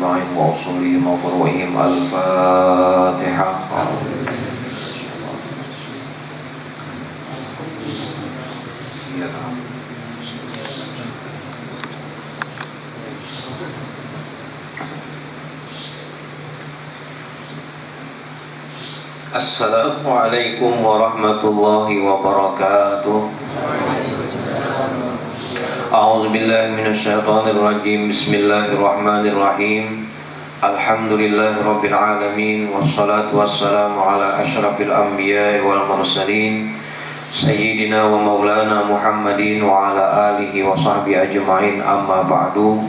أجمعين وأصولهم وفروعهم. الفاتحة. Assalamualaikum warahmatullahi wabarakatuh. A'udzu billahi minasyaitonir rajim. Bismillahirrahmanirrahim. Alhamdulillahirabbil alamin wassalatu wassalamu ala asyrafil anbiya'i wal mursalin sayyidina wa maulana Muhammadin wa ala alihi wa sahbihi ajma'in. Amma ba'du.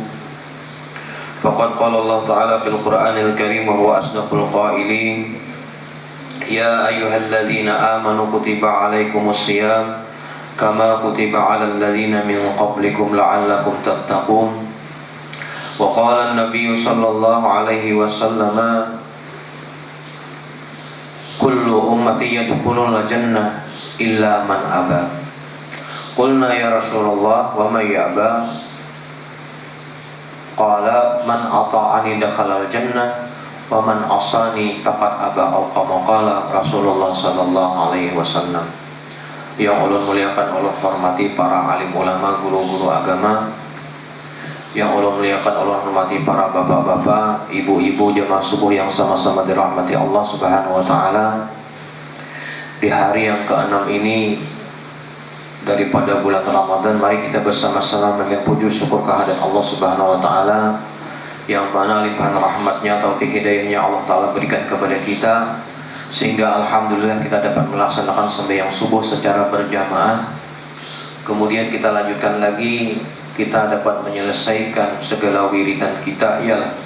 Faqad qala Allah ta'ala fil Qur'anil Karim wa huwa asdaqul qailin. Ya ayyuhalladzina amanu kutiba alaikumus siyam kama kutiba alal ladzina min qablikum la'allakum tattaqun. Wa qala an-nabiy sallallahu alaihi wasallam kullu ummati yadkhulul jannah illa man aba. Qulna ya Rasulullah wa man ya'ba? Qala man ata'ani dakhalal jannah wa man asani faqad aba, atau kama qala Rasulullah sallallahu alaihi wasallam. Yang ulun muliakan, ulun hormati para alim ulama, guru-guru agama. Yang ulun muliakan, ulun hormati para bapak-bapak, ibu-ibu jemaah subuh yang sama-sama dirahmati Allah Subhanahu wa taala. Di hari yang ke-6 ini daripada bulan Ramadan, mari kita bersama-sama mengucapkan puji syukur kehadirat Allah Subhanahu wa taala, yang mana limpahan rahmatnya, taufik hidayahnya Allah Ta'ala berikan kepada kita, sehingga alhamdulillah kita dapat melaksanakan sembahyang subuh secara berjamaah. Kemudian kita lanjutkan lagi, kita dapat menyelesaikan segala wiridan kita, ialah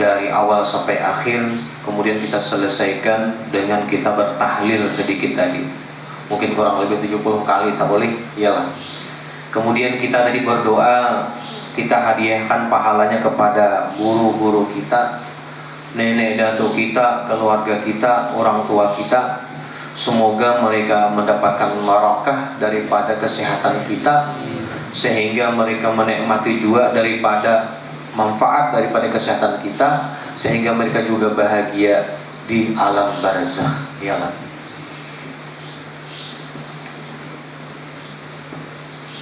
dari awal sampai akhir. Kemudian kita selesaikan dengan kita bertahlil sedikit tadi, mungkin kurang lebih 70 kali saboleh, ialah. Kemudian kita tadi berdoa, kita hadiahkan pahalanya kepada guru-guru kita, nenek datuk kita, keluarga kita, orang tua kita. Semoga mereka mendapatkan barakah daripada kesehatan kita, sehingga mereka menikmati juga daripada manfaat daripada kesehatan kita, sehingga mereka juga bahagia di alam barzakh, ya Allah.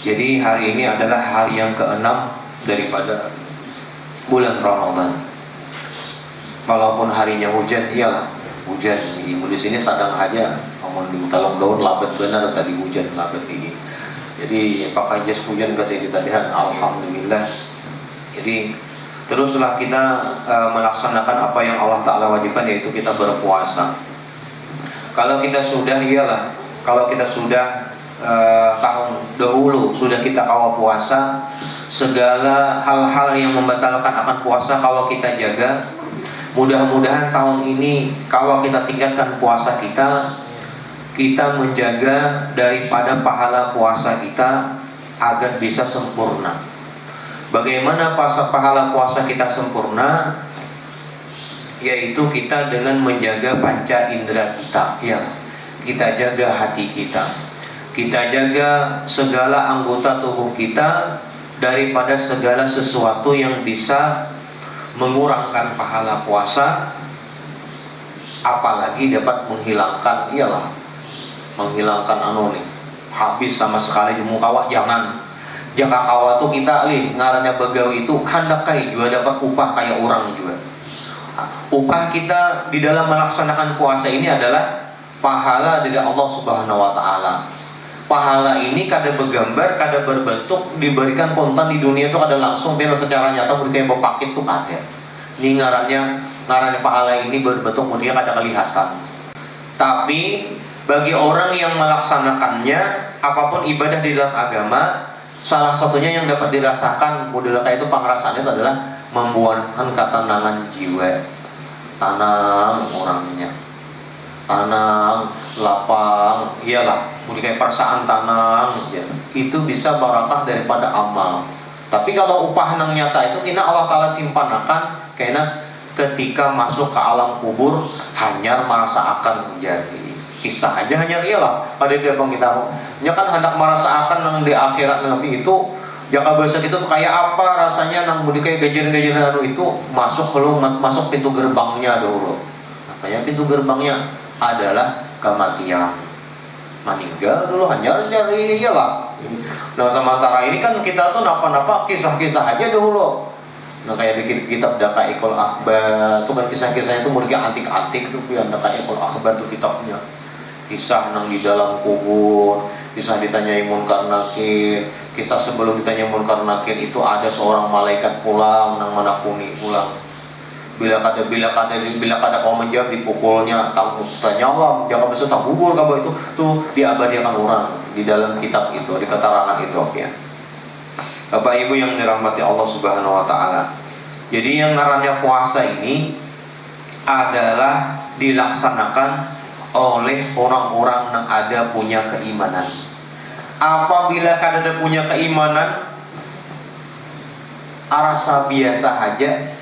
Jadi hari ini adalah hari yang ke-6 daripada bulan Ramadan. Walaupun harinya hujan, iyalah hujan. Ibu di sini sadang aja, ngomong di talong daun labet benar tadi hujan labet ini. Jadi pakai jas hujan ke sini tadian, alhamdulillah. Jadi teruslah kita melaksanakan apa yang Allah Ta'ala wajibkan, yaitu kita berpuasa. Kalau kita sudah, iyalah, kalau kita sudah tahun dahulu sudah kita awal puasa, segala hal-hal yang membatalkan akan puasa kalau kita jaga, mudah-mudahan tahun ini kalau kita tingkatkan puasa kita menjaga daripada pahala puasa kita agar bisa sempurna. Bagaimana pahala puasa kita sempurna? Yaitu kita dengan menjaga panca indera kita, ya. Kita jaga hati kita, kita jaga segala anggota tubuh kita daripada segala sesuatu yang bisa mengurangkan pahala puasa, apalagi dapat menghilangkan, iyalah, menghilangkan habis sama sekali di muka. Jangan jaka kawa tuh kita ngarannya begawi itu hendak kai juga dapat upah kayak orang juga. Upah kita di dalam melaksanakan puasa ini adalah pahala dari Allah Subhanahu wa taala. Pahala ini kada bergambar, kada berbentuk, diberikan kontan di dunia itu kada langsung, tapi secara nyata berikan paket tuh ada. Ini ngarannya pahala ini berbentuk kemudian kada kelihatan. Tapi bagi orang yang melaksanakannya, apapun ibadah di dalam agama, salah satunya yang dapat dirasakan budaya itu pengrasaan itu adalah membuahkan ketenangan jiwa. Tenang orangnya, tenang, lapang, iyalah, kayak perasaan tenang, ya. Itu bisa barakah daripada amal. Tapi kalau upah nang nyata itu kena Allah Ta'ala simpanakan, karena ketika masuk ke alam kubur hanyar merasa akan menjadi kisah aja hanyar, iyalah pada dia bang kita nya kan hendak merasa akan nang di akhirat nanti itu Jaka bahasa kita tuh kayak apa rasanya nang budi kayak gajian-gajian anu itu masuk kalau masuk pintu gerbangnya dulu. Makanya pintu gerbangnya adalah kematian. Meninggal dulu hanya nyari iyalah. Nah sementara ini kan kita tuh napa-napa kisah-kisah aja dulu. Nah kayak bikin kitab Daqaiqul Akhbar tuh kan kisah-kisahnya tuh mungkin antik-antik tuh yang Daqaiqul Akhbar tuh kitabnya. Kisah nang di dalam kubur, kisah ditanyai Munkar Nakir, kisah sebelum ditanya Munkar Nakir itu ada seorang malaikat pulang nang menakuni pulang. Bila kada kau menjawab dipukulnya, tanya Allah, jangan bisa tak bubur kabar itu tuh diabadikan orang di dalam kitab itu, di keterangan itu ya. Bapak Ibu yang dirahmati Allah Subhanahu wa taala. Jadi yang ngarannya puasa ini adalah dilaksanakan oleh orang-orang yang ada punya keimanan. Apabila kada punya keimanan, arasa biasa aja,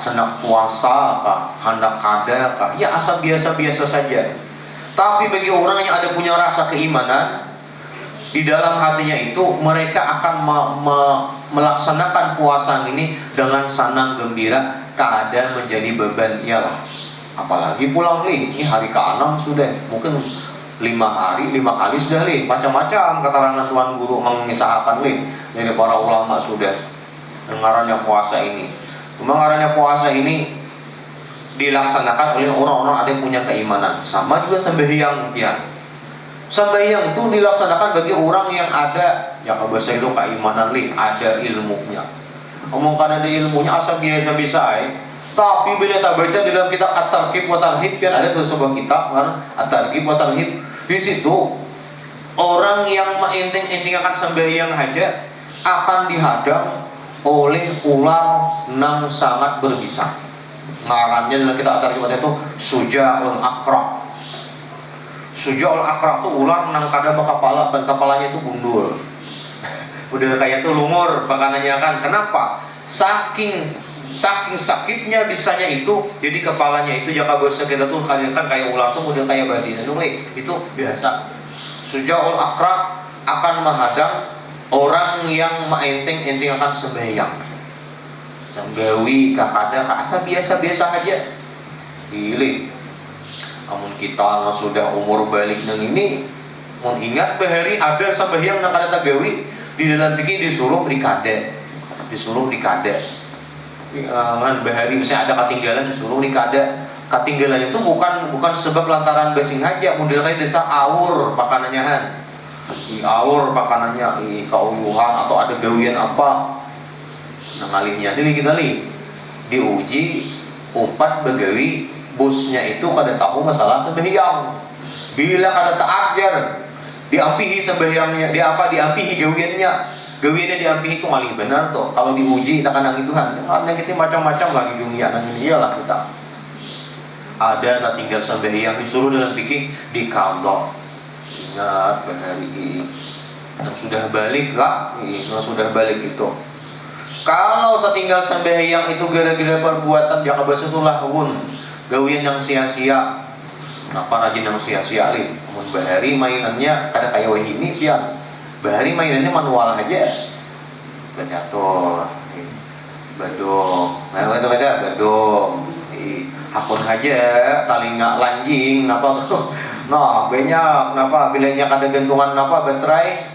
hendak puasa kah, hendak kada kah, ya asa biasa-biasa saja. Tapi bagi orang yang ada punya rasa keimanan di dalam hatinya itu, mereka akan melaksanakan puasa ini dengan senang gembira, kada menjadi beban. Iyalah, apalagi pulang nih, ini hari ke-6 sudah, mungkin 5 kali sudah nih, macam-macam keterangan Tuan Guru mengisahkan nih dari para ulama sudah ngarannya puasa ini. Cuma ngarannya puasa ini dilaksanakan oleh orang-orang ada yang punya keimanan. Sama juga sembahyang ya. Sembahyang itu dilaksanakan bagi orang yang ada, ya kalau bahasa itu keimanan nih, ada ilmunya. Omongkan ada ilmunya asal biasa-biasa tapi bila tak baca di dalam kitab At-Targhib wa Tarhib, kan ada sebuah kitab kan At-Targhib wa Tarhib. Di situ orang yang menginting akan sembahyang aja akan dihadang oleh ular yang sangat berbisa. Ngarannya dalam kitab At-Targhib itu Suja'ul Aqra. Suja'ul Aqra itu ular yang kada berkepala dan kepalanya itu gundul. Udah kayak tuh lumur makanannya kan. Kenapa? Saking sakitnya bisanya itu, jadi kepalanya itu jaka bahasa kita tuh kan kayak ular tuh model kayak batin itu biasa. Suja'ul Aqra akan menghadang orang yang maenteng akan sembahyang. Sanggawi kakada asa biasa-biasa aja. Pilih. Namun kita sudah umur balik nang ini, mau ingat bahari ada sembahyang nang kada tagawi di dalam pikir disuruh dikade. Bahari misalnya ada ketinggalan disuruh dikada. Ketinggalan itu bukan sebab lantaran basing aja, model kayak desa awur pakanannya han. Awur pakanannya keuyuhan atau ada gawian apa. Nah ngalihnya ini kita diuji umpat begawi bosnya itu kada tahu masalah sembahyang. Bila kada ta'ajar diampihi sembahyangnya, diampihi gawiannya. Gawiannya diambil itu maling benar tuh. Kalau diuji tak akan Tuhan. Karena kita macam-macam lagi dunia nang ini iyalah kita. Ada tak tinggal sembahyang disuruh dalam fikih dikaldok. Ingat benar ini. Yang sudah balik lah, yang sudah balik itu. Kalau tak tinggal sembahyang itu gara-gara perbuatan yang bahasa itu lahun, gawian yang sia-sia. Kenapa rajin yang sia-sia nih? Namun bahari mainannya kada kayak wahini pian. Bahari mainannya manual aja, bercatur, badung, hakun aja, talinga lanjing, apa tuh, nah banyak, napa bilangnya kada gantungan, napa baterai,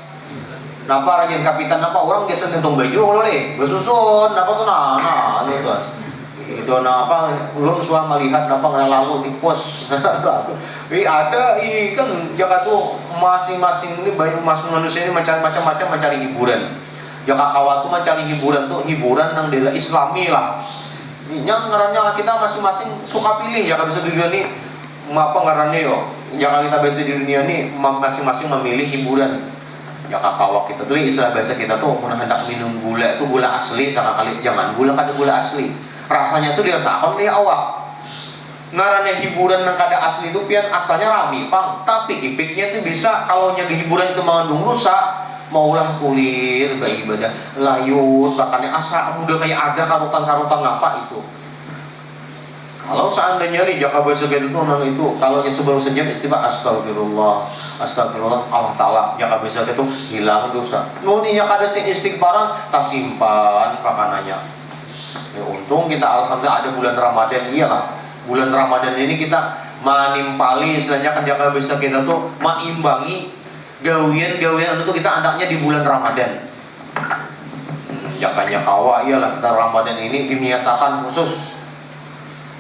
napa rajin kapitan, napa orang biasa gantung baju, loh bersusun, napa tuh, nah itu napa, belum suah melihat, napa nggak lalu di pos. Ada kan jaka tuh masing-masing ini banyak masing manusia ini macam-macam mencari hiburan. Jaka kawat tuh mencari hiburan yang dela Islami lah. Yang ngarannya kita masing-masing suka pilih. Jaka bisa di dunia ini apa ngarannya yo. Jaka kita bisa di dunia ini masing-masing memilih hiburan. Jaka kawat kita tuh istilah bahasa kita tuh mau hendak minum gula itu gula asli sekali jangan gula kada gula asli. Rasanya tuh dirasakan kayak awak. Ngarannya hiburan yang kada asli itu pian asalnya rami pang, tapi ipiknya itu bisa kalau nyaga hiburan itu mengandung rusak, maulah kulir bagi ibadah layut bahkannya asa udah kayak ada karutan apa itu Kalau seandainya nih jaka bahasa itu itu kalau sebelum sejam istighfar astagfirullah, astagfirullah, Allah Ta'ala jaka bahasa itu hilang dosa. Nuninya kada sing istighfaran tak simpan pakanannya. Ya, untung kita alhamdulillah ada bulan Ramadan, iyalah. Bulan Ramadan ini kita manimpali istilahnya kan jaka bahasa kita tuh mengimbangi gawian itu kita andaknya di bulan Ramadan. Jakanya kawa iyalah kita Ramadan ini diniatakan khusus.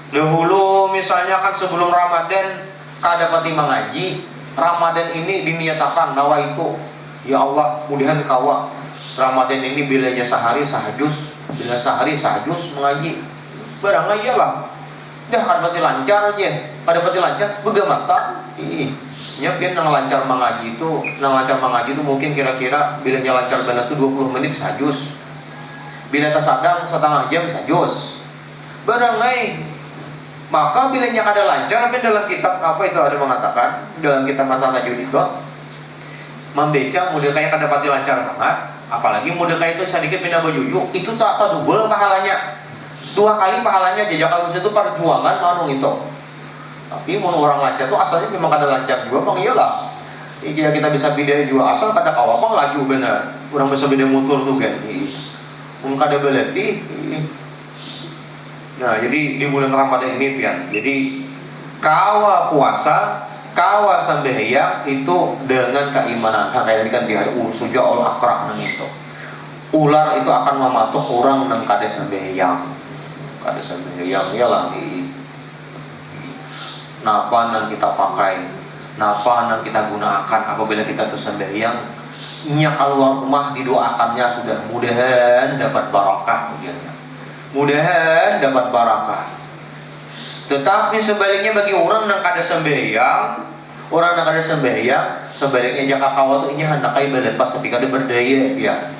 Dahulu misalnya kan sebelum Ramadan kada pati mengaji, Ramadan ini diniatakan nawa itu ya Allah mudahan kawa Ramadan ini bilanya sehari sahajus, bila sehari sahajus mengaji barang aja lah dah kada pati lancar aja, kada pati lancar begamatan nyiapin nang lancar mengaji itu mungkin kira-kira bilanya lancar benar itu 20 menit sahajus, bila tersadang setengah jam sahajus barang maka bilanya kada lancar, tapi dalam kitab apa itu ada mengatakan dalam kitab masalah tajwid itu membaca mudah kayak kada pati lancar banget, apalagi mudah kayak itu sedikit pindah baju itu tak double pahalanya, 2 kali pahalanya aja. Kalau itu perjuangan manung itu. Tapi mau orang lancar tuh asalnya memang kada lancar juga bang, iyalah. Kita bisa beda juga asal kada kawapang laju bener. Kurang bisa beda motor tuh kan. Kada beleti. Nah, jadi di bulan Ramadan ini pian. Jadi kawa puasa, kawa sembahyang itu dengan keimanan. Nah, kayak ini kan di hari sujaul akra nang itu. Ular itu akan mematuk orang nang kada sembahyang. Kada sembahyang iyalah di napa nang kita pakai, napa nang kita gunakan apabila kita tuh sembahyang. Nya keluar rumah didoakannya sudah mudahan dapat barakah ujarnya. Mudahan dapat barakah. Tetapi sebaliknya bagi orang yang kada sembahyang, sebaliknya jaka kawa tu inya hendak kai belepas tapi kada berdaya ya.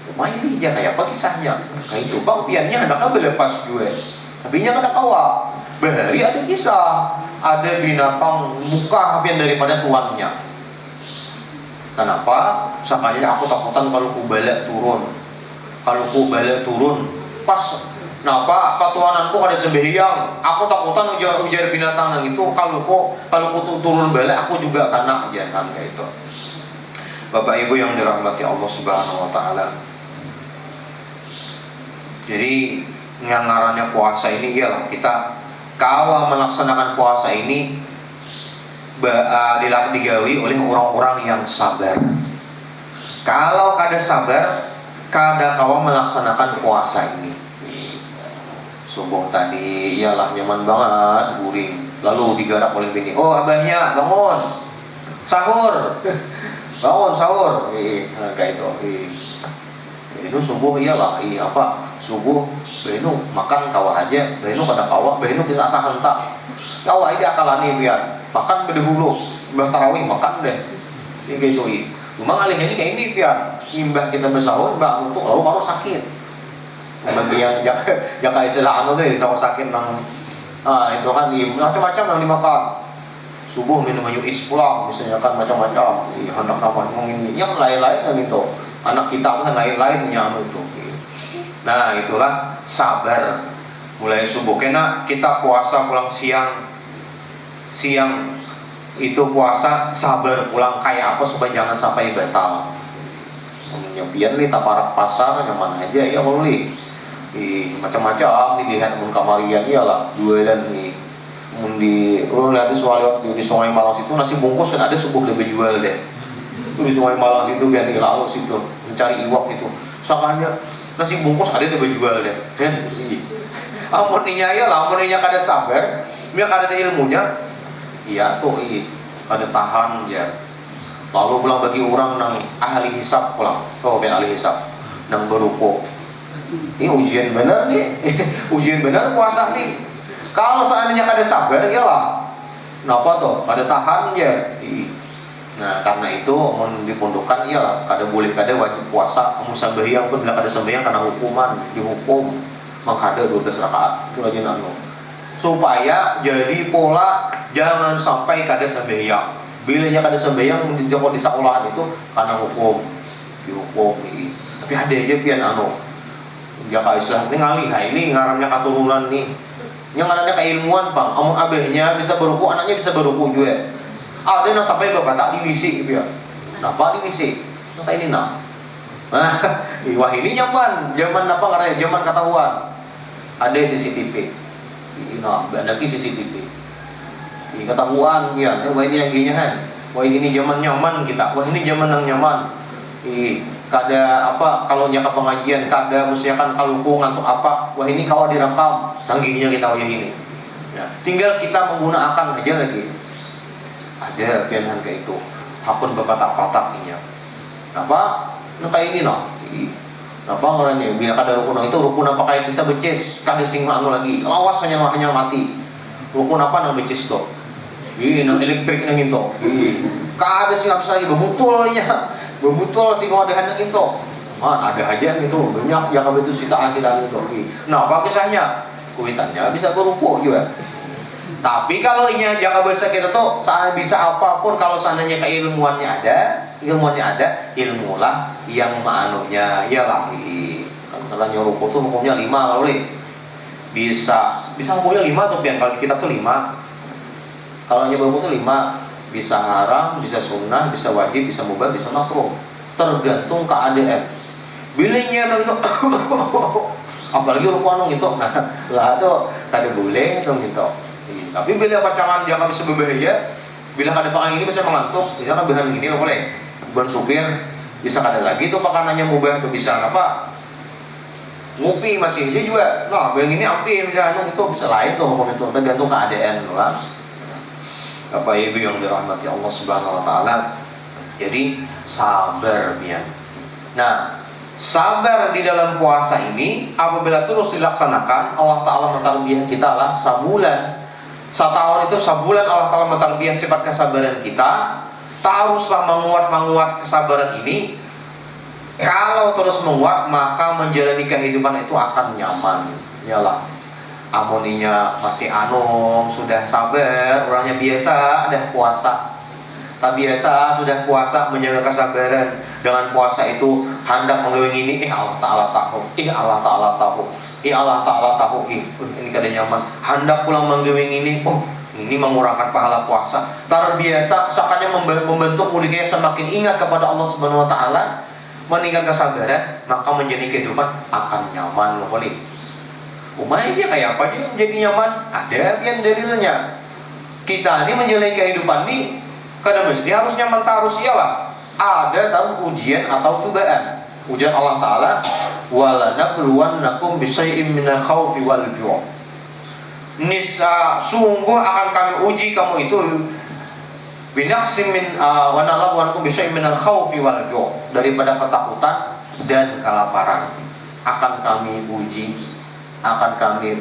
Lumayan dia kayak apa kisahnya? Kayak itu bang piannya hendaknya belepas juga. Tapi nya kada kawa. Bahari ada kisah, ada binatang muka pian daripada tuannya. Kenapa? Sakanya aku takutan kalau ku balik turun. Kalau ku balik turun pas napa patuananku kada sembahyang, aku takutan ujar binatang nang itu kalau ku turun balik aku juga kena aja kan kayak itu. Bapak Ibu yang dirahmati Allah Subhanahu wa taala. Jadi yang ngarannya puasa ini ialah kita kawa melaksanakan puasa ini digawi oleh orang-orang yang sabar. Kalau kada sabar, kada kawa melaksanakan puasa ini. Subuh tadi iyalah nyaman banget guring, lalu digarap oleh bini. Oh abahnya bangun sahur, bangun sahur. Kayak itu. Itu subuh iyalah. Apa subuh? Benu makan kawa aja. Benu kada kawa. Benu kita asa hentak. Kawa ini akalani biar makan berdahulu. Imbah tarawih makan deh. Ini gitu. Memang alih ini kayak ini biar imbah kita bersahur, mbak untuk lalu baru sakit. Bagi yang jaga istilah anu deh, sahur sakit nang, itu kan macam-macam yang dimakan. Subuh minum is pulang, misalnya kan macam-macam. Anak nama ini, yang lain-lain kan itu. Anak kita kan lain-lain yang itu. Nah itulah sabar. Mulai subuh, kena kita puasa pulang siang itu puasa sabar pulang kayak apa supaya jangan sampai batal. Nyobian nih taparak pasar nyaman aja ya boleh. Macam-macam dilihat mun kamarian iyalah jualan nih. Mun di lihat di Sungai Malang situ nasi bungkus kan ada subuh lebih jual deh. Di Sungai Malang situ biar di laut situ mencari iwak itu. Sakanya nasi bungkus ada lebih jual deh. Kan? Amuninya ya lah, amuninya kada sabar, dia kada ada ilmunya. Iya tuh kada tahan ya. Lalu pulang bagi orang nang ahli hisab pulang. Oh, ben ahli hisab nang berupo. Ini ujian benar nih. Ujian benar puasa nih. Kalau seandainya kada sabar iyalah. Napa tuh? Kada tahan ya. Nah, karena itu dipundukkan iyalah kada boleh kada wajib puasa. Sembahyang pun bila kada sembahyang karena hukuman, dihukum menghadap 12 rakaat. Itu lagi nanu. Supaya jadi pola jangan sampai kada sembahyang. Bilanya kada sembahyang menjadi di sekolahan itu karena hukum, dihukum ini. Tapi ada aja pian anu. Ya ka istilah ini ngalih, ini ngarannya keturunan nih. Yang ada keilmuan bang, amun abahnya bisa beruku, anaknya bisa beruku juga. Ada yang sampai bapak tak diwisi gitu ya. Napa diwisi? Nah ini nah. Wah ini zaman apa karena zaman ketahuan. Ada CCTV. Nah, ada CCTV. Ini ketahuan ya, wah ini yang gini kan. Wah ini zaman nyaman kita. Wah ini zaman yang nyaman. Kada apa kalau nyaka pengajian kada mestinya kan kalukung atau apa, wah ini kalau direkam canggihnya kita kayak ini ya, tinggal kita menggunakan aja lagi. Ada pilihan kayak itu hakun berpatak-patak ini apa nah kayak ini noh apa ngorangnya bila kada rukun itu rukun apa kayak bisa becis kada sing anu lagi lawas hanya mati rukun apa nang becis tuh ini nang elektrik nang itu kada sing bisa lagi bebutulnya bebutul sih kalau ada itu, ada aja itu banyak yang kalau itu sitaan kita itu. Nah, apa kisahnya? Kuitannya bisa berupu juga. Tapi kalau ini jangan bahasa kita tuh saya bisa apapun kalau seandainya keilmuannya ada, ilmulah yang manunya ialah kalau nyuruh tuh hukumnya 5 kalau bisa hukumnya 5 tuh pian kalau kita tuh 5. Kalau nyoba tuh 5. Bisa haram, bisa sunnah, bisa wajib, bisa mubah, bisa makruh. Tergantung keadaan. Bilingnya begitu, apalagi rukun itu, nah lah itu kada boleh dong gitu. Tapi bila pacangan jangan bisa berbahaya, bila kada pakai ini bisa mengantuk, bisa kan bahan gini nggak boleh. Ban supir bisa kada lagi tuh pakanannya mubah tuh bisa apa? Ngopi masih dia juga. Nah, yang ini api misalnya itu bisa lain tuh hukum itu tergantung keadaan lah. Bapak Ibu yang dirahmati Allah Subhanahu wa taala. Jadi sabar ya. Nah, sabar di dalam puasa ini apabila terus dilaksanakan, Allah taala mentarbiah kita lah sabulan. Setahun itu sabulan Allah taala mentarbiah sifat kesabaran kita. Teruslah menguat kesabaran ini. Kalau terus menguat, maka menjalani kehidupan itu akan nyaman. Yalah. Amoninya masih anum, sudah sabar, orangnya biasa, ada puasa. Tak biasa, sudah puasa menjaga kesabaran. Dengan puasa itu hendak mengewing ini, Allah Ta'ala tahu, Allah Ta'ala tahu, Allah Ta'ala tahu, ini kada nyaman. Hendak pulang mengewing ini, ini mengurangkan pahala puasa. Terbiasa, seakannya membentuk muridnya semakin ingat kepada Allah Subhanahu Wa Ta'ala, meningkat kesabaran, maka menjadi kehidupan akan nyaman loh boleh. Umay dia kayak apa dia menjadi nyaman? Ada yang dalilnya. Kita ini menjalani kehidupan ini kadang mesti harus nyaman terus iyalah. Ada dalam ujian atau cobaan. Ujian Allah Taala, walanabluwannakum bisyai'im minal khaufi wal ju'. Nisa sungguh akan kami uji kamu itu binaqsim min wa nalabluwannakum bisyai'im minal khaufi wal ju', daripada ketakutan dan kelaparan. Akan kami uji akan kami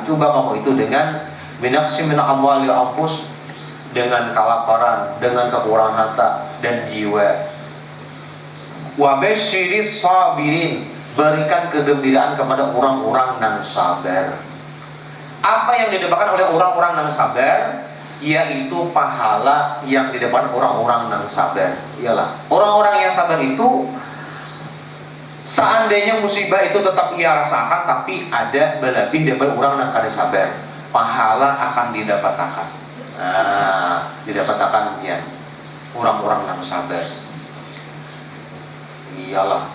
coba kamu itu dengan binaqsi min amwali anfus, dengan kelaparan, dengan kekurangan harta dan jiwa. Wa basyiris sabirin, berikan kegembiraan kepada orang-orang yang sabar. Apa yang didapatkan oleh orang-orang yang sabar? Yaitu pahala yang didapatkan orang-orang yang sabar. Iyalah, orang-orang yang sabar itu seandainya musibah itu tetap ia rasakan, tapi ada lebih daripada orang yang kada sabar, pahala akan didapatkan. Didapatkan ya orang-orang yang sabar. Iyalah,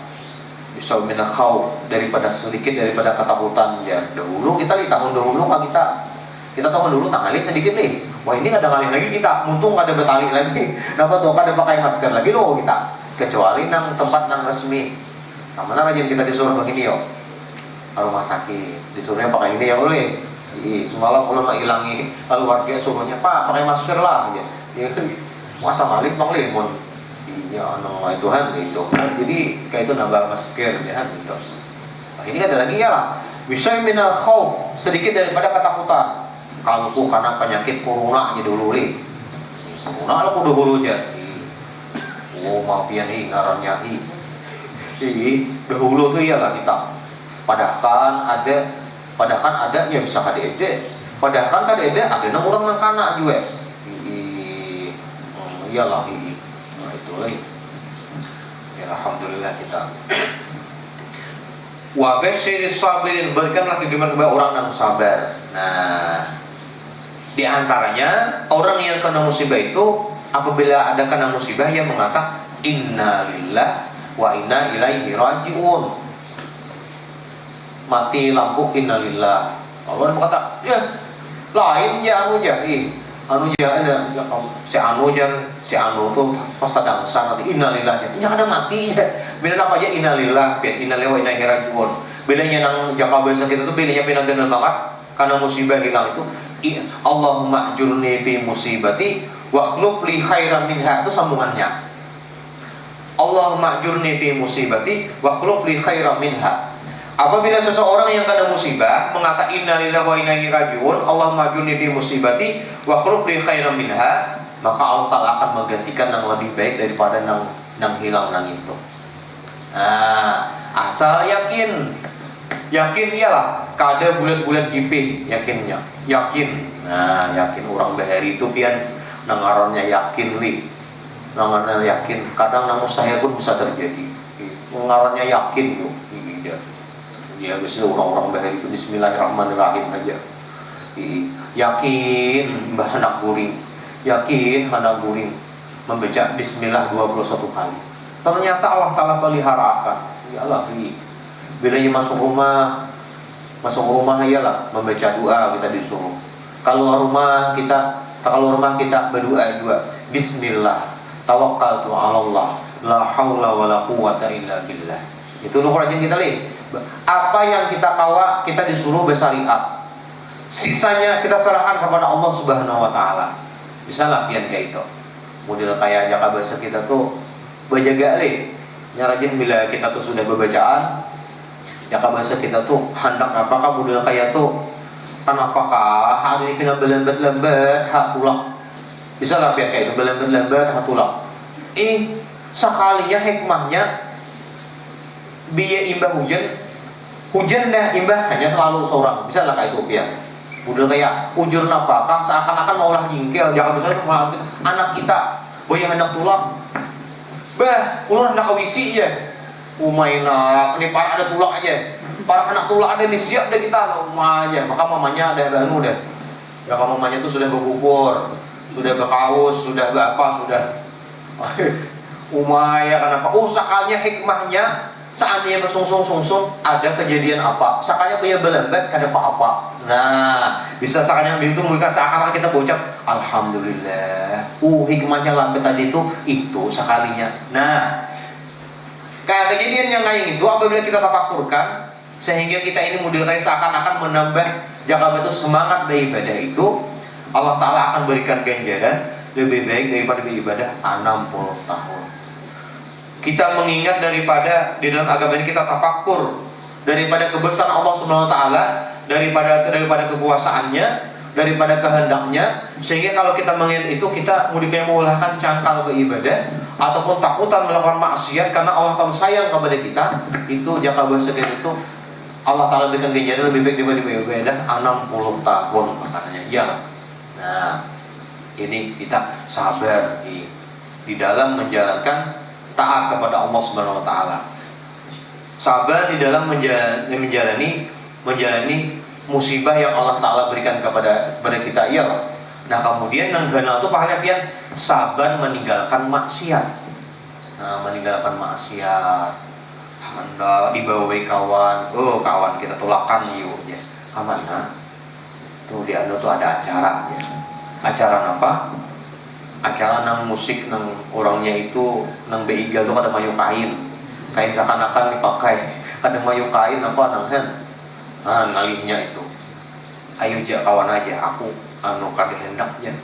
bisa minal khauf, daripada sedikit daripada ketakutan ya. Dahulu kita di tahun dahulu kan kita tahun dulu tanggalin sedikit nih. Wah ini ada ngalih lagi kita, untung ada betali lagi. Dapat tuh kada pakai masker lagi loh kita. Kecuali nang tempat nang resmi. Nah, mana rajin kita disuruh begini yo, rumah sakit disuruhnya pakai ini ya boleh. Semalam kalau nggak hilangi lalu warga suruhnya pak pakai masker lah aja. Itu masa malik bang lemon. Iya, nama Tuhan itu. Jadi kayak itu nambah masker ya gitu. Nah, ini ada lagi ya lah. Bisa minal khauf, sedikit daripada ketakutan. Kalau karena penyakit corona aja dulu nih. Corona lo kudu dulu aja. Oh maaf ya nih ngarannya dahulu tuh iyalah kita. Padahal ada ya bisa KDD. Padahal kan KDD ada nang orang nang kana juga. Iyalah Nah itu lah. Ya alhamdulillah kita. Wa basyiris sabirin, berikanlah kehidupan kepada orang yang sabar. Nah, di antaranya orang yang kena musibah itu apabila ada kena musibah yang mengatakan inna lillah wa inna ilaihi rajiun. Mati lampu inna lillah. Allah berkata, ya lain ya anu ya, ada si anu tuh pas sedang nanti innalillah ya ada mati ya. Beda apa aja innalillah ya innalillahi wa inna ilaihi rajiun. Bedanya nang jaka bahasa kita tuh bedanya pindah banget karena musibah hilang itu Allahumma ajurni fi musibati wa akhluf li khairan minha, itu sambungannya. Allahumma ajurni fi musibati wa akhluf li khairan minha. Apabila seseorang yang kena musibah mengatakan innalillahi wa inna ilaihi rajiun, Allahumma ajurni fi musibati wa akhluf li khairan minha, maka Allah Ta'ala akan menggantikan yang lebih baik daripada yang hilang nang itu. Nah, asal yakin iyalah kada bulan-bulan gipih yakinnya, yakin. Nah, yakin orang bahari itu pian nangarannya yakin li. Nangarannya yakin, kadang nang mustahil pun bisa terjadi. Nangarannya yakin yuk. Ya biasanya orang-orang bahari itu bismillahirrahmanirrahim aja. Yakin mbah anak guring, yakin anak guring membaca bismillah 21 kali. Ternyata Allah Ta'ala peliharakan. Iyalah bila masuk rumah iyalah membaca doa kita disuruh. Kalau rumah kita berdoa juga bismillah tawakkaltu 'ala Allah la haula wala quwwata illa billah. Itu lu rajin kita lihat. Apa yang kita kawa kita disuruh bersyariat. Sisanya kita serahkan kepada Allah Subhanahu wa taala. Bisa latihan kayak itu. Model kayak jaka bahasa kita tuh berjaga lih. Ya rajin bila kita tuh sudah berbacaan jaka bahasa kita tuh hendak apakah model kayak tuh kan apakah hari ini kena belembat hak tulak. Bisa latihan kayak itu belembat hak tulak. Sekalinya hikmahnya biaya imbah hujan dah imbah hanya selalu seorang. Bisa lah kayak itu ya. Udah kayak ujur nafkah seakan-akan maulah jingkel. Jangan misalnya anak kita boya hendak tulak. Bah, ulah hendak kawisi ya. Umaina, ini para ada tulak aja. Para anak tulak ada nih siap deh kita rumah aja. Maka mamanya ada banu deh. Ya kalau mamanya tuh sudah berkukur, sudah berkaus, sudah berapa, sudah Umaya kenapa? Sakalnya hikmahnya seandainya bersungsung ada kejadian apa? Sakalnya punya belembat kada apa-apa. Nah, bisa sakalnya itu mereka seakan kita bocap, alhamdulillah. Hikmahnya lambat tadi itu sakalinya. Nah, kayak kejadian yang kayak itu apabila kita tafakurkan sehingga kita ini model kayak seakan-akan menambah jangka itu semangat beribadah itu, Allah Ta'ala akan berikan ganjaran lebih baik daripada beribadah 60 tahun. Kita mengingat daripada di dalam agama ini kita tafakur daripada kebesaran Allah Subhanahu wa taala, daripada kekuasaannya, daripada kehendaknya, sehingga kalau kita mengingat itu kita mudah mengulahkan cangkal beribadah ataupun takutan melakukan maksiat karena Allah Ta'ala sayang kepada kita. Itu jangka bersekian itu Allah Ta'ala berikan ganjaran lebih baik daripada beribadah 60 tahun katanya. Iyalah. Nah, ini kita sabar di dalam menjalankan taat kepada Allah Subhanahu wa taala. Sabar di dalam menjalani musibah yang Allah Ta'ala berikan kepada kita iyalah. Nah, kemudian yang ganal itu pahalnya pian sabar meninggalkan maksiat. Nah, meninggalkan maksiat. Hendak dibawa kawan. Kawan kita tulakan yuk ya. Amanah. Tuh di anu tuh ada acara ya. Acara apa? Acara nang musik nang orangnya itu nang beigal tuh ada mayu kain kakan-kakan dipakai ada mayu kain apa nang ngalihnya itu ayo aja kawan aja aku kada hendak aja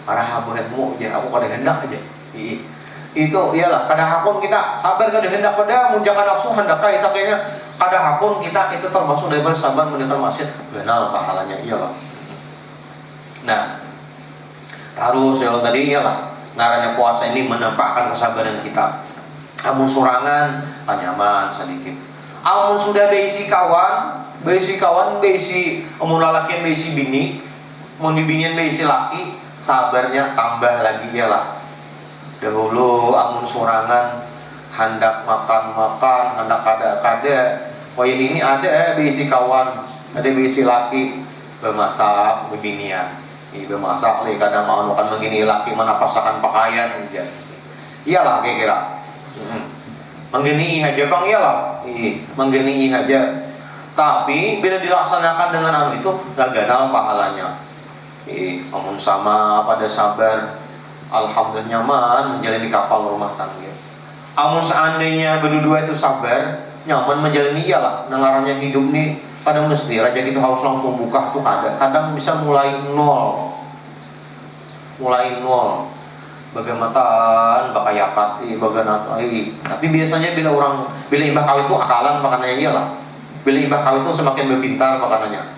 marah habuhenmu aja aku kada hendak aja itu iyalah kada hakun kita sabar kada hendak pada munjakan nafsu hendak kita kayaknya kada hakun kita itu termasuk daripada sabar meninggalkan maksiat benar pahalanya iyalah. Nah, harus ya tadi iyalah ngarannya puasa ini menampakkan kesabaran kita. Amun surangan nyaman sedikit. Amun sudah beisi kawan, beisi amun lalakian beisi bini, mun dibinian beisi laki, sabarnya tambah lagi iyalah. Dahulu amun surangan hendak makan, hendak kada Oh ya ini ada berisi kawan, ada berisi laki bermasak beginian. Ini bermasak nih kadang mau kan begini laki mana pasakan pakaian aja. Iyalah kira-kira. Menggeni aja bang iyalah. Menggeni aja. Tapi bila dilaksanakan dengan anu itu gak ganal pahalanya. Namun sama pada sabar, alhamdulillah nyaman menjalani kapal rumah tangga. Namun seandainya berdua itu sabar, nyaman menjalani iyalah. Nengarannya hidup nih pada mesti raja itu harus langsung buka tuh kadang bisa mulai nol. Bagaimana bakayakat bagaimana tapi biasanya bila imbah kawin itu akalan makanya iyalah. Bila imbah kawin itu semakin berpintar makanya.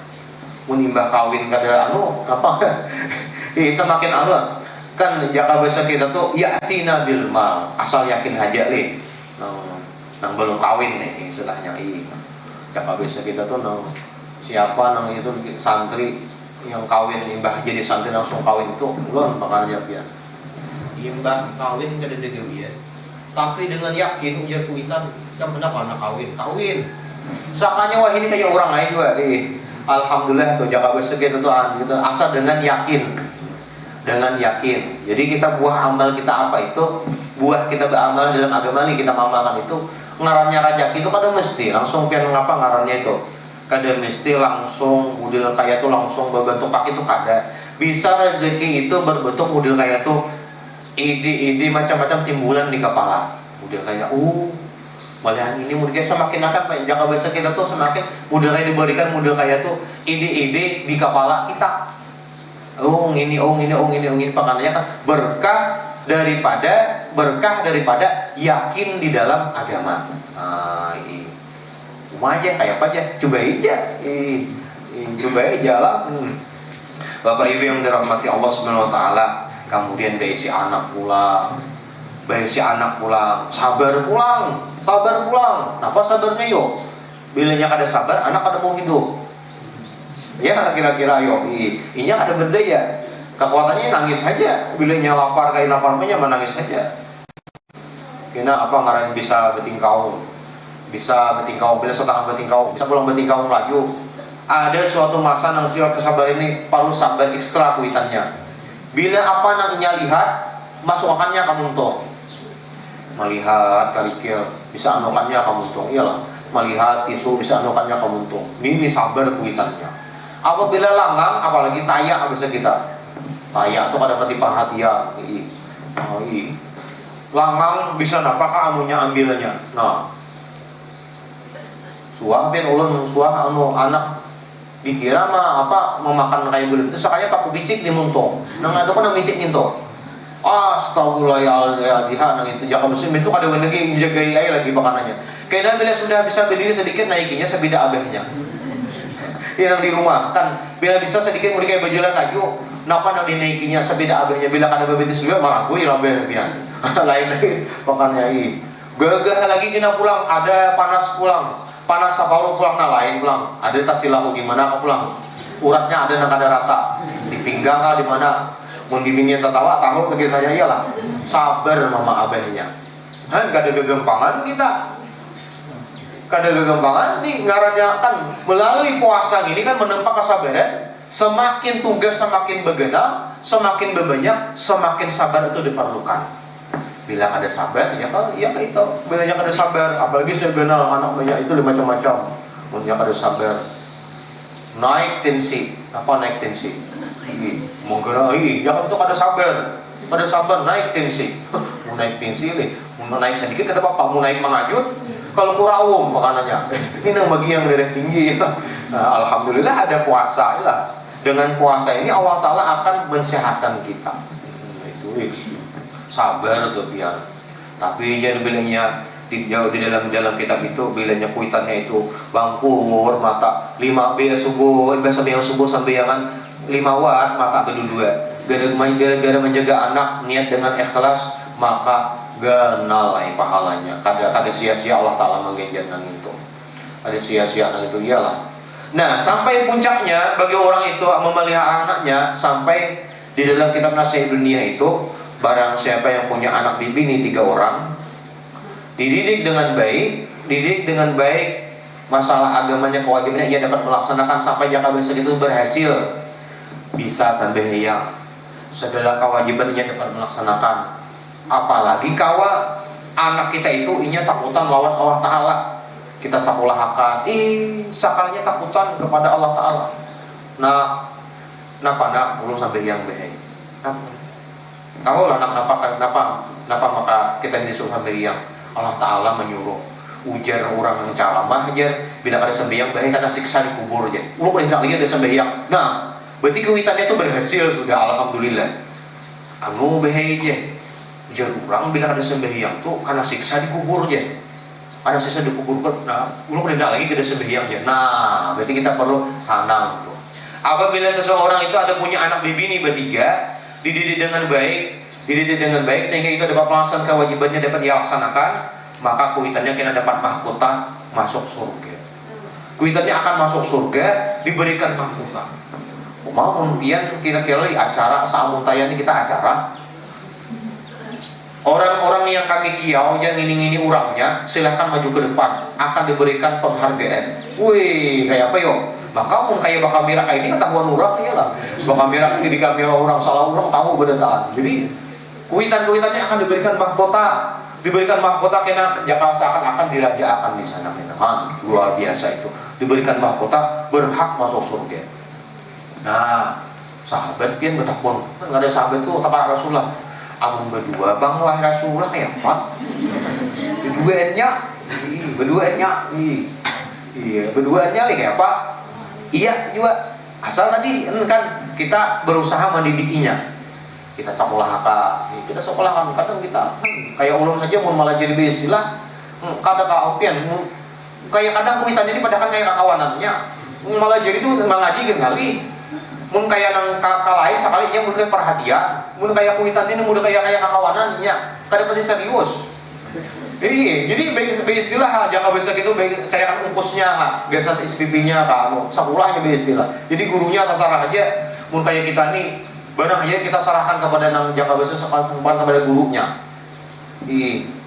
Mun imbah kawin kada semakin kan jaka bahasa kita tuh yatina bil mal asal yakin aja nih nang belum kawin nih istilahnya jaka bahasa kita tuh siapa nang itu santri yang kawin imbah jadi santri langsung kawin itu belum makanya ya imbah kawin kada ada dia tapi dengan yakin ujar kuitan kan benar anak kawin sakanya wah ini kayak orang lain juga alhamdulillah tuh jaka bahasa kita tuh asal dengan yakin. Jadi kita buah amal kita apa itu? Buah kita beramal dalam agama ini kita amalkan itu ngarannya rajaki itu kada mesti langsung pian ngapa ngarannya itu. Kada mesti langsung model kayak itu langsung berbentuk kaki itu kada. Bisa rezeki itu berbentuk model kayak itu ide-ide macam-macam timbulan di kepala. Model kayak malahan ini mungkin semakin akan jaka bahasa kita tuh semakin model kayak diberikan model kayak itu ide-ide di kepala kita. Ini pakannya kan berkah daripada yakin di dalam agama. Aja kayak apa aja, coba aja lah. Bapak Ibu yang dirahmati Allah Subhanahu Wa Taala, kemudian si anak pulang, sabar pulang. Apa sabarnya yo? Bilanya kada sabar, anak kada mau hidup. Ya kira-kira ini ada benda ya kekuatannya nangis saja bilanya lapar kayak laparnya menangis saja kena apa ngarain bisa betingkau bila setengah betingkau bisa pulang betingkau laju ada suatu masa nang siwat kesabar ini perlu sabar ekstra kuitannya bila apa nangnya lihat masukannya kamu untung melihat karikil bisa anukannya kamu untung iyalah melihat tisu bisa anukannya kamu untung ini sabar kuitannya. Apabila langang, apalagi tayak bisa kita. Tayak itu kada pati perhatian. Langang bisa napakah anunya ambilannya. Nah, anak dikira mah memakan kayak begitu. Terus sakanya paku bicik di muntung. Nang ada ko nang bicik ninto. Astagfirullahaladzim nang itu jaka muslim itu kada lagi menjagai ay lagi makanannya. Kayaknya bila sudah bisa berdiri sedikit naikinya sebida abahnya. Yang di rumah kan bila bisa sedikit mulai kayak berjalan laju napa nang dinaikinya sebeda abahnya bila kada bebetis juga marah gue rabeh pian lain lagi makanya gagah lagi kena pulang ada panas sabaru pulang lain pulang ada tasilahu gimana kau pulang uratnya ada nang kada rata di pinggang di mana mun diminnya tertawa tahu bagi saya iyalah sabar mama abahnya kada gegempangan kita kada gegempangan nih ngarannya kan melalui puasa ini kan menempa kesabaran semakin tugas semakin bergenal semakin berbanyak semakin sabar itu diperlukan bila ada sabar ya itu bilanya kada sabar apalagi sudah kenal anak banyak itu macam-macam punya kada sabar naik tensi mungkin jangan itu kada sabar naik tensi mau naik tensi nih mau naik sedikit kada apa-apa mau naik mengajut kalau kurawum makanannya ini yang bagi yang darah tinggi nah, alhamdulillah ada puasa lah dengan puasa ini Allah Ta'ala akan mensehatkan kita itu sabar tuh biar tapi jangan bilangnya di dalam kitab itu bilangnya kuitannya itu bangkur mata 5 subuh sampai yang 5 watt maka kedua gara-gara menjaga anak niat dengan ikhlas maka ganal pahalanya kada sia-sia Allah Ta'ala menggenjar nang itu ada sia-sia nang itu iyalah. Nah sampai puncaknya bagi orang itu memelihara anaknya sampai di dalam kitab nasihat dunia itu barang siapa yang punya anak bini 3 orang dididik dengan baik masalah agamanya, kewajibannya ia dapat melaksanakan sampai jaka besok itu berhasil, bisa sampai hiang segala kewajiban ia dapat melaksanakan. Apalagi kawa anak kita itu inya takutan lawan Allah Ta'ala, kita sakulahakan sakalnya takutan kepada Allah Ta'ala. Nah nak belum sampai yang beheng. Tahu lah napa maka kita disuruh sampai yang Allah Ta'ala menyuruh ujar orang yang calamah aja bila ada sembahyang baik karena siksa di kubur aja. Lu boleh lagi ada sembahyang. Nah, berarti kuitannya itu berhasil sudah, alhamdulillah. Anu bahaya aja. Ujar orang bila ada sembahyang tuh karena siksa di kubur aja. Karena siksa di kubur. Nah, lu boleh lagi ada sembahyang aja. Nah, berarti kita perlu sanang tuh. Apabila seseorang itu ada punya anak bini bertiga, dididik dengan baik sehingga itu dapat melaksanakan kewajibannya dapat dilaksanakan, maka kuitannya kena dapat mahkota masuk surga. Kuitannya akan masuk surga, diberikan mahkota. Mau kemudian kira-kira di acara samuntayani kita acara orang-orang yang kami kiau yang ini orangnya silahkan maju ke depan, akan diberikan penghargaan. Wih, kayak apa yo? Maka pun kayak bakal mirak ini ketahuan orang ya lah. Bakal mirak ini di kamera orang salah orang tahu bedataan. Jadi kuitannya akan diberikan mahkota. Diberikan mahkota kena jaka seakan-akan dirajakan di sana menahan luar biasa itu, diberikan mahkota berhak masuk surga. Nah sahabat pian betapun kan nggak ada sahabat tuh kata Rasulullah amun berdua bang wahai Rasulullah kayak apa berduanya iya berduanya kayak apa iya juga asal tadi kan kita berusaha mendidiknya. Kita sekolahkan kadang kita kayak ulun aja mau malah jadi istilah kadang kaumpian kayak kadang kuitannya ini padahal kayak kawanannya malah jadi itu ngaji kali mun kayak nang lain sekali dia mulai perhatian mun kayak kuitannya ini mulai kayak kawanannya kadang pasti serius. Jadi istilah jangan bisa gitu carikan ungkusnya gesan SPP-nya kamu sekolahnya istilah. Jadi gurunya terserah aja mun kayak kita nih barang aja kita serahkan kepada nang jaka besa kepada gurunya.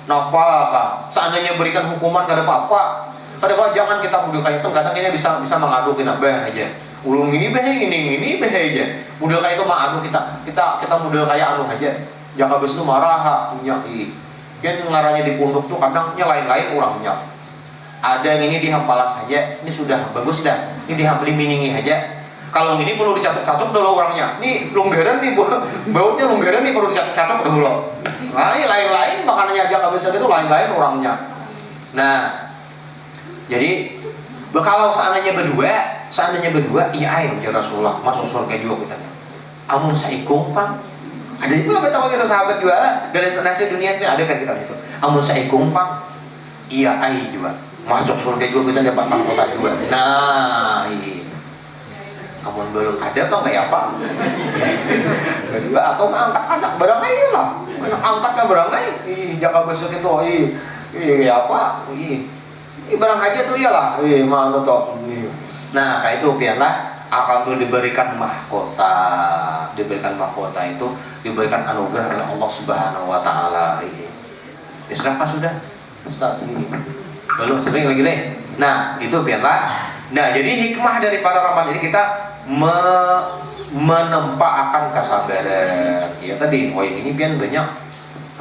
Napa kah? Seandainya berikan hukuman kada apa-apa. Kada apa jangan kita mudah kayak itu kadang ini bisa mengadu kena bah aja. Ulung ini bah aja. Mudah kayak itu mengadu kita mudah kayak anu aja. Jaka besa itu marah punya kan ngaranya di punduk tuh kadangnya lain-lain orangnya. Ada yang ini dihampal saja. Ini sudah bagus dah. Ini dihampali miningi aja. Kalau ini perlu dicatat dulu orangnya. Nih longgaran nih bautnya longgaran nih perlu dicatat dulu. Nah ini lain-lain makanannya aja nggak bisa itu lain-lain orangnya. Nah jadi kalau seandainya berdua iya ayo ya Rasulullah masuk surga juga kita. Amun saikung pang ada juga betul kita sahabat juga dari nasi dunia ini ada kan kita itu. Amun saikung pang iya ayo juga masuk surga juga kita dapat mahkota juga. Nah iya. Amun belum ada kok kayak apa? Kedua atau angkat anak berangai lah, angkat kan berangai, jaka besok itu, apa? Barang aja tuh iyalah, mana tuh? Nah kayak itu biarlah akan tuh diberikan mahkota itu diberikan anugerah oleh Allah Subhanahu Wa Taala. Siapa sudah? Ustaz ini belum sering lagi deh. Nah itu biarlah. Nah jadi hikmah daripada Ramadan ini kita menempa akan kesabaran. Ya tadi, ini pian banyak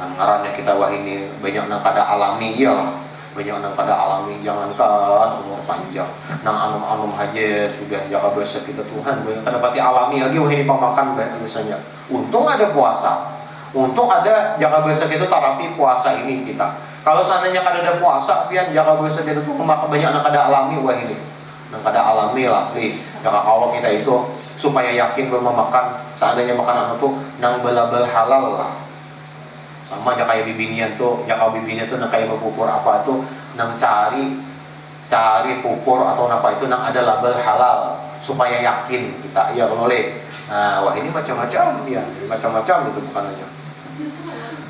ngarannya kita ini banyak nang kada alami iyalah. Banyak nang kada alami jangankan umur panjang. Nang anum aja sudah jaka bahasa kita Tuhan banyak kada pati alami lagi ini pamakan misalnya. Untung ada puasa. Untung ada jaka bahasa kita terapi puasa ini kita. Kalau seandainya kada ada puasa pian jaka bahasa kita tuh memakan banyak nang kada alami ini. Nang kada alami lah nih jaka kalau kita itu supaya yakin bahwa makan seandainya makanan itu nang belabel halal lah sama aja kayak bibinya tuh nang kayak pupur apa tuh nang cari pupur atau apa itu nang ada label halal supaya yakin kita ya boleh. Nah wah ini macam-macam ya macam-macam itu bukan aja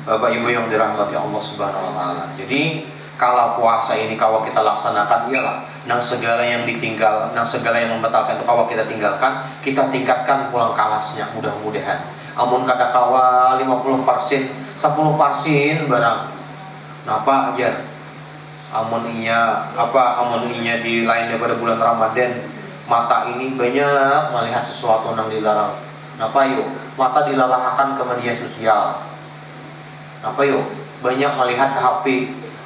Bapak Ibu yang dirahmati Allah Subhanahu Wa Taala. Jadi kalau puasa ini kalau kita laksanakan ialah nang segala yang ditinggal, nang segala yang membatalkan itu kalau kita tinggalkan, kita tingkatkan pulang kalasnya mudah-mudahan. Amun kada kawa 50%, 10% barang. Napa aja? amuninya di lain daripada bulan Ramadan. Mata ini banyak melihat sesuatu yang dilarang. Napa yuk? Mata dilalahkan ke media sosial. Napa yuk? Banyak melihat ke HP.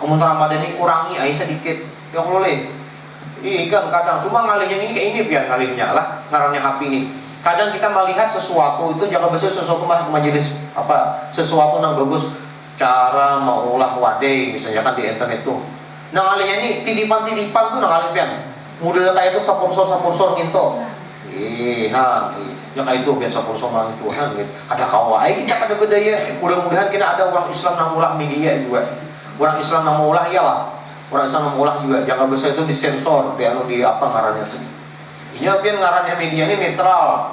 Amun Ramadan ini kurangi aja sedikit. Yang boleh. Iya kan kadang cuma ngalihnya ini kayak ini biar ngalihnya lah ngarannya HP ini. Kadang kita melihat sesuatu itu jangan besar sesuatu majelis sesuatu yang bagus, cara mengolah wadai misalnya kan di internet tuh. Nah ngalihnya ini titipan tuh ngalih pian. Model kayak itu sapursor gitu. Ya kayak itu biar sapursor mang itu gitu. Ada kawai kita ada budaya. Mudah-mudahan kita ada orang Islam yang ulah media juga. Orang Islam yang ulah iyalah. Orang Islam yang ulah juga jangan besar itu disensor di apa ngarannya tadi. Ini pian ngarannya media ini netral.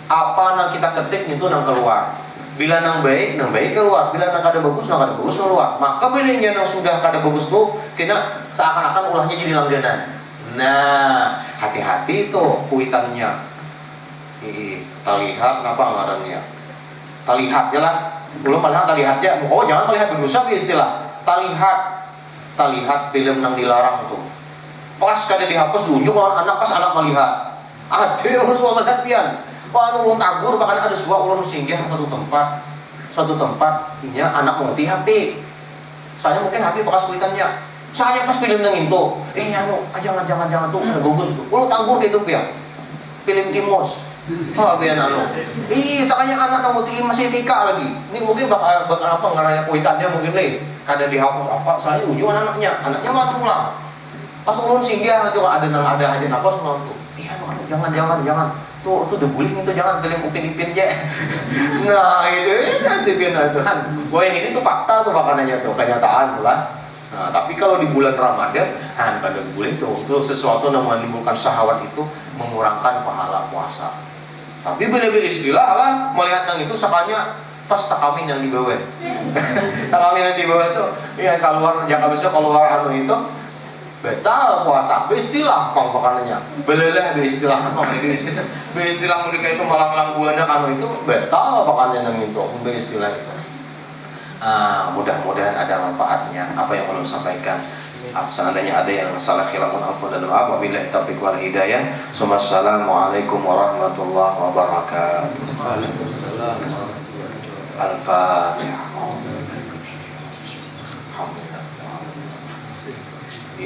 Apa yang kita ketik itu yang keluar. Bila yang baik keluar. Bila yang kada bagus keluar. Maka bilangnya yang sudah kada bagus tuh kita seakan-akan ulahnya jadi langganan. Nah, hati-hati tuh kuitannya. Tak lihat apa ngarannya. Tak lihat ya lah. Belum malah tak lihat ya. Oh jangan melihat berdosa istilah. Tak lihat film yang dilarang tuh. Pas kada dihapus diunjuk anak pas anak melihat. Ada orang semua melihat pian. Wah, ulun tabur bahkan ada sebuah ulun singgah satu tempat ini anak mengerti HP. Saya mungkin HP bekas kuitannya. Saya pas film yang itu, jangan tuh, ada bagus tuh. Ulun tabur gitu pian. Film Timos. Pian sakanya anak mengerti masih TK lagi. Ini mungkin bakal apa ngaranya kuitannya mungkin nih. Kada dihapus apa, saya ujung anaknya mau pulang. Pas ulun singgah juga ada aja apa semua tuh. Jangan. Tuh debuling itu jangan film upin-ipin aja. Nah itu pasti biar Tuhan. Wah ini tuh fakta tuh makanannya tuh kenyataan tuh lah. Nah tapi kalau di bulan Ramadan, pada bulan itu sesuatu yang menimbulkan syahwat itu mengurangkan pahala puasa. Tapi bila-bila istilah lah melihat yang itu sakanya pas takamin yang dibawa. Takamin yang dibawa itu ya keluar jangan bisa keluar itu betal puasa, beristilah pang makanannya, beleleh beristilah apa beristilah mereka itu malang buana kan itu betal makanannya yang itu, beristilah itu. Mudah-mudahan ada manfaatnya apa yang belum sampaikan. Seandainya ada yang salah khilafun ampun dan maaf. Wabillahi taufiq wal hidayah. Assalamualaikum warahmatullahi wabarakatuh. Al-Fatihah. Alhamdulillah.